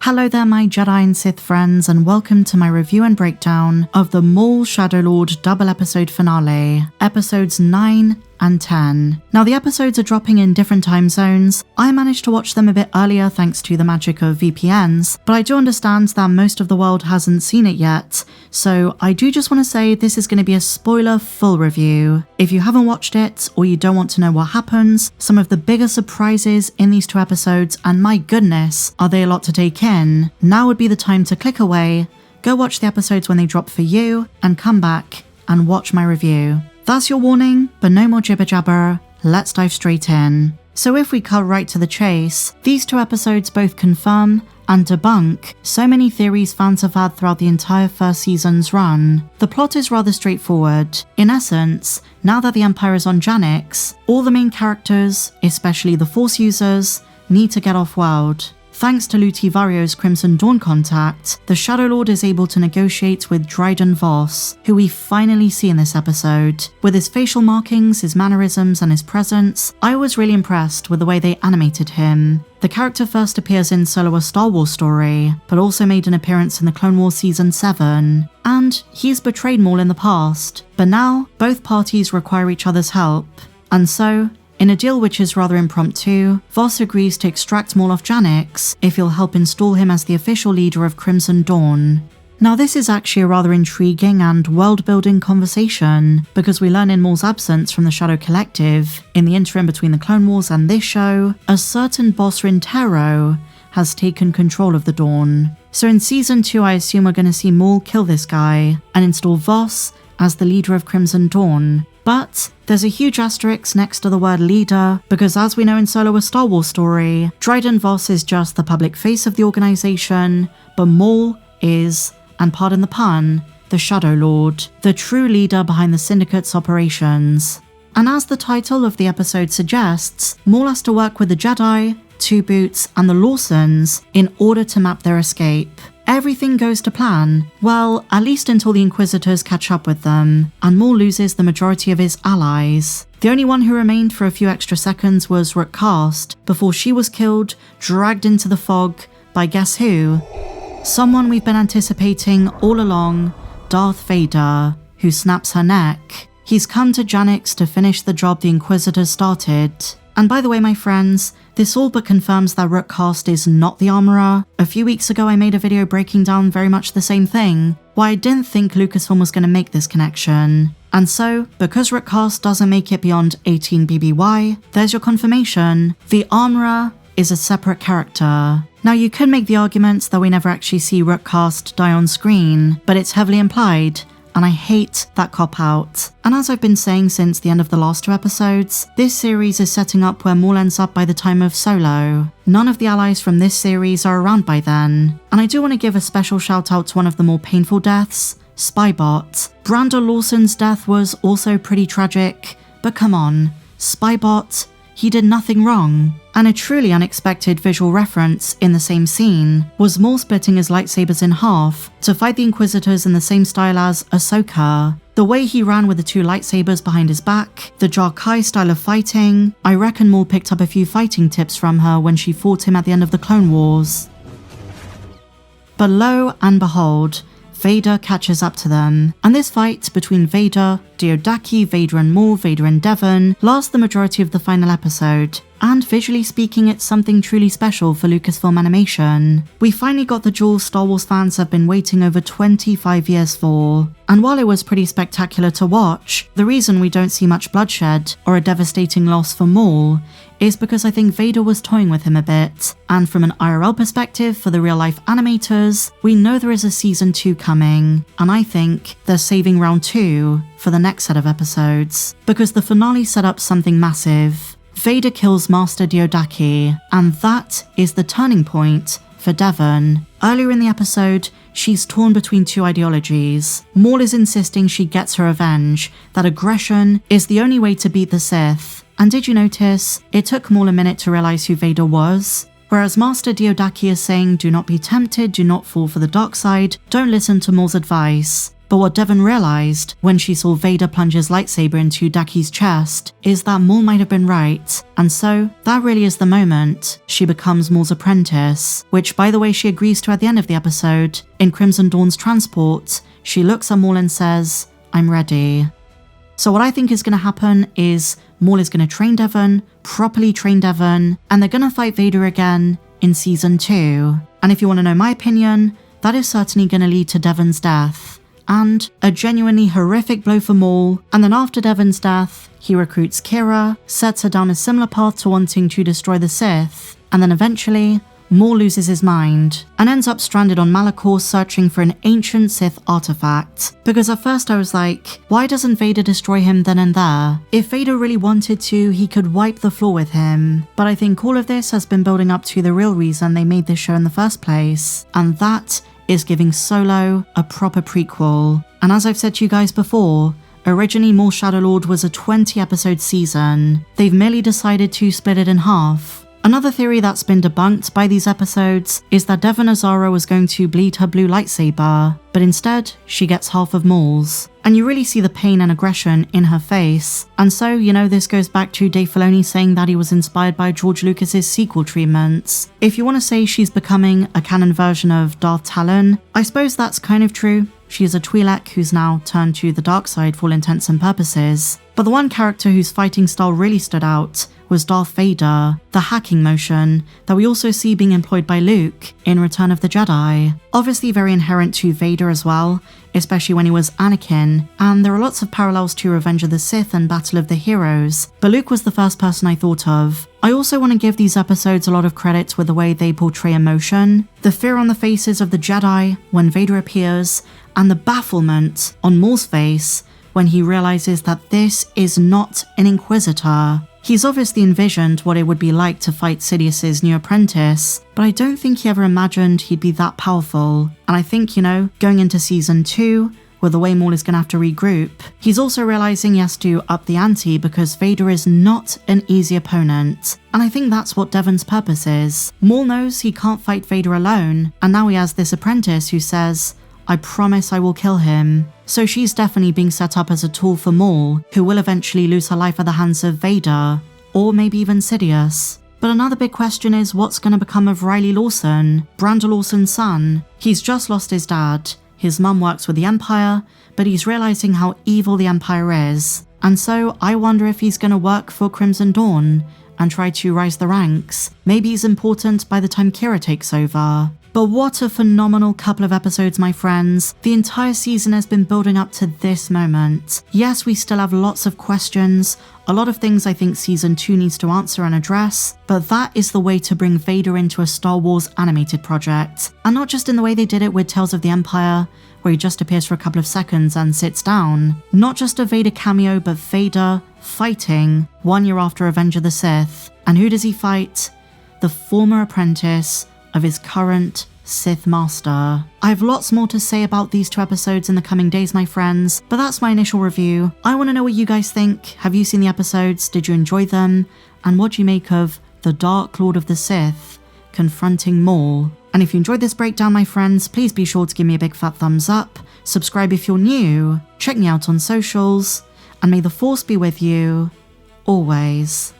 Hello there my Jedi and Sith friends, and welcome to my review and breakdown of the Maul Shadow Lord double episode finale, episodes 9 and 10. Now the episodes are dropping in different time zones. I managed to watch them a bit earlier thanks to the magic of VPNs, but I do understand that most of the world hasn't seen it yet, so I do just want to say this is going to be a spoiler full review. If you haven't watched it, or you don't want to know what happens, some of the bigger surprises in these two episodes, and my goodness, are they a lot to take in, now would be the time to click away, go watch the episodes when they drop for you, and come back and watch my review. That's your warning, but no more jibber jabber, let's dive straight in. So if we cut right to the chase, these two episodes both confirm and debunk so many theories fans have had throughout the entire first season's run. The plot is rather straightforward. In essence, now that the Empire is on Janix, all the main characters, especially the Force users, need to get off-world. Thanks to Luti Vario's Crimson Dawn contact, the Shadow Lord is able to negotiate with Dryden Voss, who we finally see in this episode. With his facial markings, his mannerisms, and his presence, I was really impressed with the way they animated him. The character first appears in Solo a Star Wars story, but also made an appearance in the Clone Wars Season 7. And he's betrayed Maul in the past, but now both parties require each other's help. And so, in a deal which is rather impromptu, Voss agrees to extract Maul off Janix if he'll help install him as the official leader of Crimson Dawn. Now this is actually a rather intriguing and world-building conversation, because we learn in Maul's absence from the Shadow Collective, in the interim between the Clone Wars and this show, a certain boss Rintero has taken control of the Dawn. So in Season 2 I assume we're going to see Maul kill this guy, and install Voss as the leader of Crimson Dawn. But there's a huge asterisk next to the word leader, because as we know in Solo a Star Wars story, Dryden Voss is just the public face of the organization, but Maul is, and pardon the pun, the Shadow Lord, the true leader behind the Syndicate's operations. And as the title of the episode suggests, Maul has to work with the Jedi, Two Boots, and the Lawsons in order to map their escape. Everything goes to plan, well, at least until the Inquisitors catch up with them, and Maul loses the majority of his allies. The only one who remained for a few extra seconds was Rook Kast, before she was killed, dragged into the fog, by guess who? Someone we've been anticipating all along, Darth Vader, who snaps her neck. He's come to Janix to finish the job the Inquisitors started. And by the way, my friends, this all but confirms that Rook Kast is not the armorer. A few weeks ago I made a video breaking down very much the same thing, why I didn't think Lucasfilm was going to make this connection. And so, because Rook Kast doesn't make it beyond 18 BBY, there's your confirmation. The armorer is a separate character. Now you could make the argument that we never actually see Rook Kast die on screen, but it's heavily implied, and I hate that cop-out. And as I've been saying since the end of the last two episodes, this series is setting up where Maul ends up by the time of Solo. None of the allies from this series are around by then. And I do want to give a special shout out to one of the more painful deaths, Spybot. Brandon Lawson's death was also pretty tragic, but come on, Spybot, he did nothing wrong. And a truly unexpected visual reference in the same scene was Maul splitting his lightsabers in half to fight the Inquisitors in the same style as Ahsoka. The way he ran with the two lightsabers behind his back, the Jar Kai style of fighting, I reckon Maul picked up a few fighting tips from her when she fought him at the end of the Clone Wars. But lo and behold, Vader catches up to them, and this fight between Vader, Diodaki, Vader and Maul, Vader and Devon lasts the majority of the final episode, and visually speaking it's something truly special for Lucasfilm animation. We finally got the duel Star Wars fans have been waiting over 25 years for, and while it was pretty spectacular to watch, the reason we don't see much bloodshed or a devastating loss for Maul is because I think Vader was toying with him a bit, and from an IRL perspective for the real-life animators, we know there is a Season 2 coming, and I think they're saving Round 2 for the next set of episodes, because the finale set up something massive. Vader kills Master Diodaki, and that is the turning point for Devon. Earlier in the episode, she's torn between two ideologies. Maul is insisting she gets her revenge, that aggression is the only way to beat the Sith. And did you notice, it took Maul a minute to realize who Vader was? Whereas Master Diodaki is saying, do not be tempted, do not fall for the dark side, don't listen to Maul's advice. But what Devon realized when she saw Vader plunge his lightsaber into Daki's chest is that Maul might have been right, and so that really is the moment she becomes Maul's apprentice, which by the way she agrees to at the end of the episode. In Crimson Dawn's transport, she looks at Maul and says, "I'm ready." So what I think is going to happen is Maul is going to train Devon, properly train Devon, and they're going to fight Vader again in Season 2. And if you want to know my opinion, that is certainly going to lead to Devon's death, and a genuinely horrific blow for Maul. And then after Devon's death, he recruits Kira, sets her down a similar path to wanting to destroy the Sith, and then eventually, Maul loses his mind and ends up stranded on Malachor searching for an ancient Sith artifact. Because at first I was like, why doesn't Vader destroy him then and there? If Vader really wanted to, he could wipe the floor with him. But I think all of this has been building up to the real reason they made this show in the first place, and that is giving Solo a proper prequel. And as I've said to you guys before, originally Maul Shadow Lord was a 20-episode season. They've merely decided to split it in half. Another theory that's been debunked by these episodes is that Devon Azara was going to bleed her blue lightsaber, but instead, she gets half of Maul's. And you really see the pain and aggression in her face. And so, this goes back to Dave Filoni saying that he was inspired by George Lucas's sequel treatments. If you want to say she's becoming a canon version of Darth Talon, I suppose that's kind of true. She is a Twi'lek who's now turned to the dark side for all intents and purposes. But the one character whose fighting style really stood out was Darth Vader, the hacking motion that we also see being employed by Luke in Return of the Jedi. Obviously very inherent to Vader as well, especially when he was Anakin, and there are lots of parallels to Revenge of the Sith and Battle of the Heroes, but Luke was the first person I thought of. I also want to give these episodes a lot of credit with the way they portray emotion, the fear on the faces of the Jedi when Vader appears, and the bafflement on Maul's face when he realizes that this is not an Inquisitor. He's obviously envisioned what it would be like to fight Sidious's new apprentice, but I don't think he ever imagined he'd be that powerful. And I think, going into Season 2, with the way Maul is going to have to regroup, he's also realizing he has to up the ante because Vader is not an easy opponent. And I think that's what Devon's purpose is. Maul knows he can't fight Vader alone, and now he has this apprentice who says, "I promise I will kill him." So she's definitely being set up as a tool for Maul, who will eventually lose her life at the hands of Vader, or maybe even Sidious. But another big question is what's going to become of Riley Lawson, Brandon Lawson's son. He's just lost his dad. His mum works with the Empire, but he's realizing how evil the Empire is. And so I wonder if he's going to work for Crimson Dawn and try to rise the ranks. Maybe he's important by the time Kira takes over. But what a phenomenal couple of episodes, my friends. The entire season has been building up to this moment. Yes, we still have lots of questions, a lot of things I think Season 2 needs to answer and address, but that is the way to bring Vader into a Star Wars animated project. And not just in the way they did it with Tales of the Empire, where he just appears for a couple of seconds and sits down. Not just a Vader cameo, but Vader fighting 1 year after Revenge of the Sith. And who does he fight? The former apprentice of his current Sith Master. I have lots more to say about these 2 episodes in the coming days, my friends, but that's my initial review. I want to know what you guys think. Have you seen the episodes? Did you enjoy them? And what do you make of the Dark Lord of the Sith confronting Maul? And if you enjoyed this breakdown, my friends, please be sure to give me a big fat thumbs up, subscribe if you're new, check me out on socials, and may the Force be with you always.